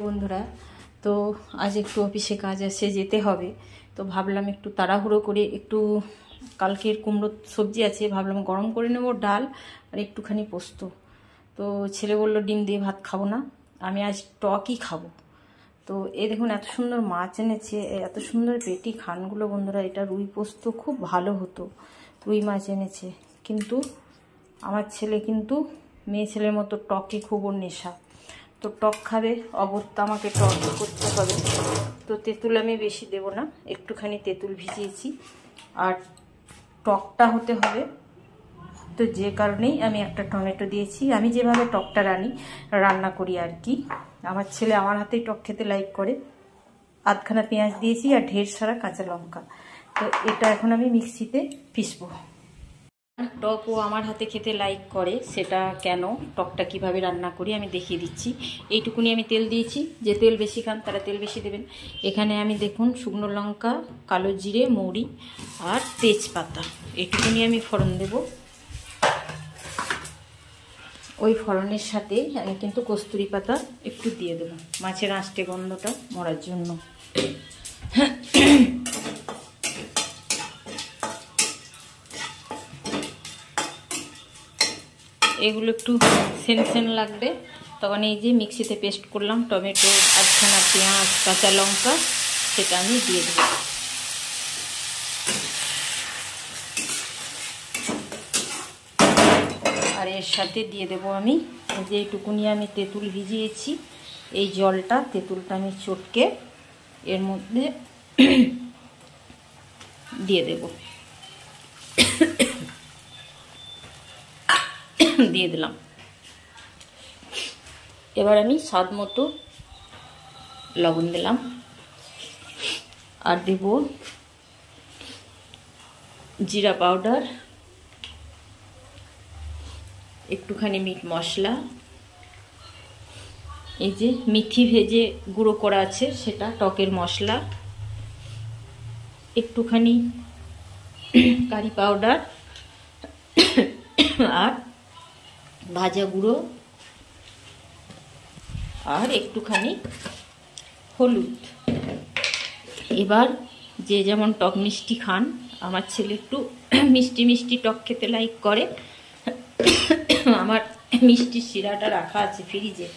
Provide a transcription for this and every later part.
বন্ধুরা, তো আজ একটু অফিসে কাজ আছে, যেতে হবে। তো ভাবলাম একটু তাড়াহুড়ো করে একটু কালকের কুমড়ো সবজি আছে, ভাবলাম গরম করে নেব ডাল আর একটুখানি পোস্ত। তো ছেলে বললো ডিম দিয়ে ভাত খাবো না, আমি আজ টকই খাবো। তো এই দেখুন এত সুন্দর মাছ এনেছে, এত সুন্দর পেটি খানগুলো। বন্ধুরা, এটা রুই পোস্ত খুব ভালো হতো। রুই মাছ এনেছে, কিন্তু আমার ছেলে কিন্তু মেয়ে ছেলের মতো টকে খুব ওর নেশা। তো টক খাবে, অগত্যা আমাকে টক করতে হবে। তো তেঁতুল আমি বেশি দেব না, একটুখানি তেঁতুল ভিজিয়েছি, আর টকটা হতে হবে। তো যে কারণেই আমি একটা টমেটো দিয়েছি। আমি যেভাবে টকটা রান্না করি আর কি, আমার ছেলে আমার হাতেই টক খেতে লাইক করে। আধখানা পেঁয়াজ দিয়েছি আর ঢের সারা কাঁচা লঙ্কা। তো এটা এখন আমি মিক্সিতে পিসবো। টক ও আমার হাতে খেতে লাইক করে, সেটা কেন, টকটা কিভাবে রান্না করি আমি দেখিয়ে দিচ্ছি। এইটুকুনি আমি তেল দিয়েছি, যে তেল বেশি খান তারা তেল বেশি দেবেন। এখানে আমি দেখুন শুকনো লঙ্কা, কালো জিরে, মৌরি আর তেজপাতা, এইটুকুনি আমি ফোড়ন দেব। ওই ফোড়নের সাথে আমি কিন্তু কস্তুরি পাতা একটু দিয়ে দেবো, মাছের আঁশটে গন্ধটা মরার জন্য। এগুলো একটু সেন লাগবে, তখন এই যে মিক্সিতে পেস্ট করলাম টমেটো, আধখানা পেঁয়াজ, কাঁচা লঙ্কা, সেটা আমি দিয়ে দেবো। আর এর সাথে দিয়ে দেবো আমি যেটুকুনি আমি তেঁতুল ভিজিয়েছি, এই জলটা, তেঁতুলটা আমি চটকে এর মধ্যে দিয়ে দেব। দিয়ে দিলাম। এবার আমি স্বাদ মতো লবণ দিলাম, আর দেব জিরা পাউডার, একটুখানি মিট মশলা, এই যে মিথি ভেজে গুঁড়ো করা আছে সেটা টকের মশলা, একটুখানি কারি পাউডার আর ভাজা গুঁড়ো, আর একটুখানি হলুদ। এবার যে যেমন টক মিষ্টি খান, আমার ছেলে একটু মিষ্টি মিষ্টি টক খেতে লাইক করে। আমার মিষ্টির শিরাটা রাখা আছে ফ্রিজে,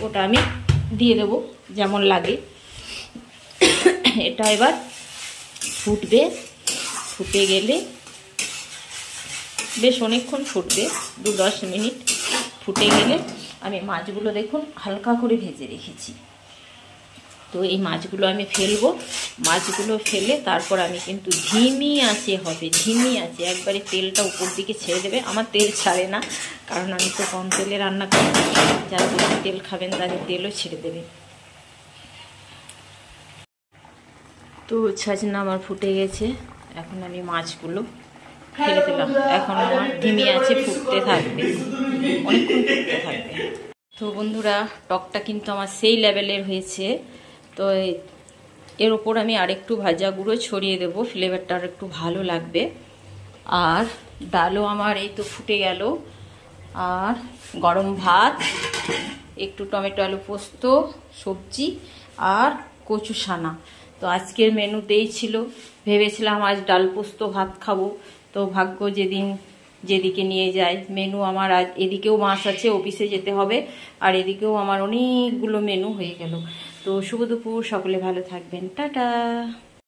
ওটা আমি দিয়ে দেবো যেমন লাগে। এটা এবার ফুটবে, ফুটে গেলে বেশ অনেকক্ষণ ফুটবে, 2-10 মিনিট ফুটে গেলে আমি মাছগুলো দেখুন হালকা করে ভেজে রেখেছি। তো এই মাছগুলো আমি ফেলবো, মাছগুলো ফেলে তারপর আমি কিন্তু ধিমি আঁচে হবে, ধিমি আঁচে একবারে তেলটা উপর দিকে ছেড়ে দেবে। আমার তেল ছাড়ে না, কারণ আমি তো কম তেলে রান্না করি। যারা বেশি তেল খাবেন তাদের তেলও ছেড়ে দেবে। তো ছাজনা আমার ফুটে গেছে, এখন আমি মাছগুলো ফেলে দিলাম। এখন আমার ধিমি আঁচে ফুটতে থাকবে, অনেকক্ষণ ফুটতে থাকবে। তো বন্ধুরা, টকটা কিন্তু আমার সেই লেভেলের হয়েছে। তো এর ওপর আমি আরেকটু ভাজা গুঁড়ো ছড়িয়ে দেবো, ফ্লেভারটা আর একটু ভালো লাগবে। আর ডালও আমার এই তো ফুটে গেল, আর গরম ভাত, একটু টমেটো আলু পোস্ত সবজি আর কচু সানা। তো আজকের মেনুতেই ছিল। ভেবেছিলাম আজ ডাল পোস্ত ভাত খাবো, তো ভাগ্য যেদিকে নিয়ে যায়। মেনু আমার আজ এদিকেও মাছ আছে, অফিসে যেতে হবে, আর এদিকেও আমার অনেকগুলো মেনু হয়ে গেল। তো শুভ দুপুর, সকলে ভালো থাকবেন, টাটা।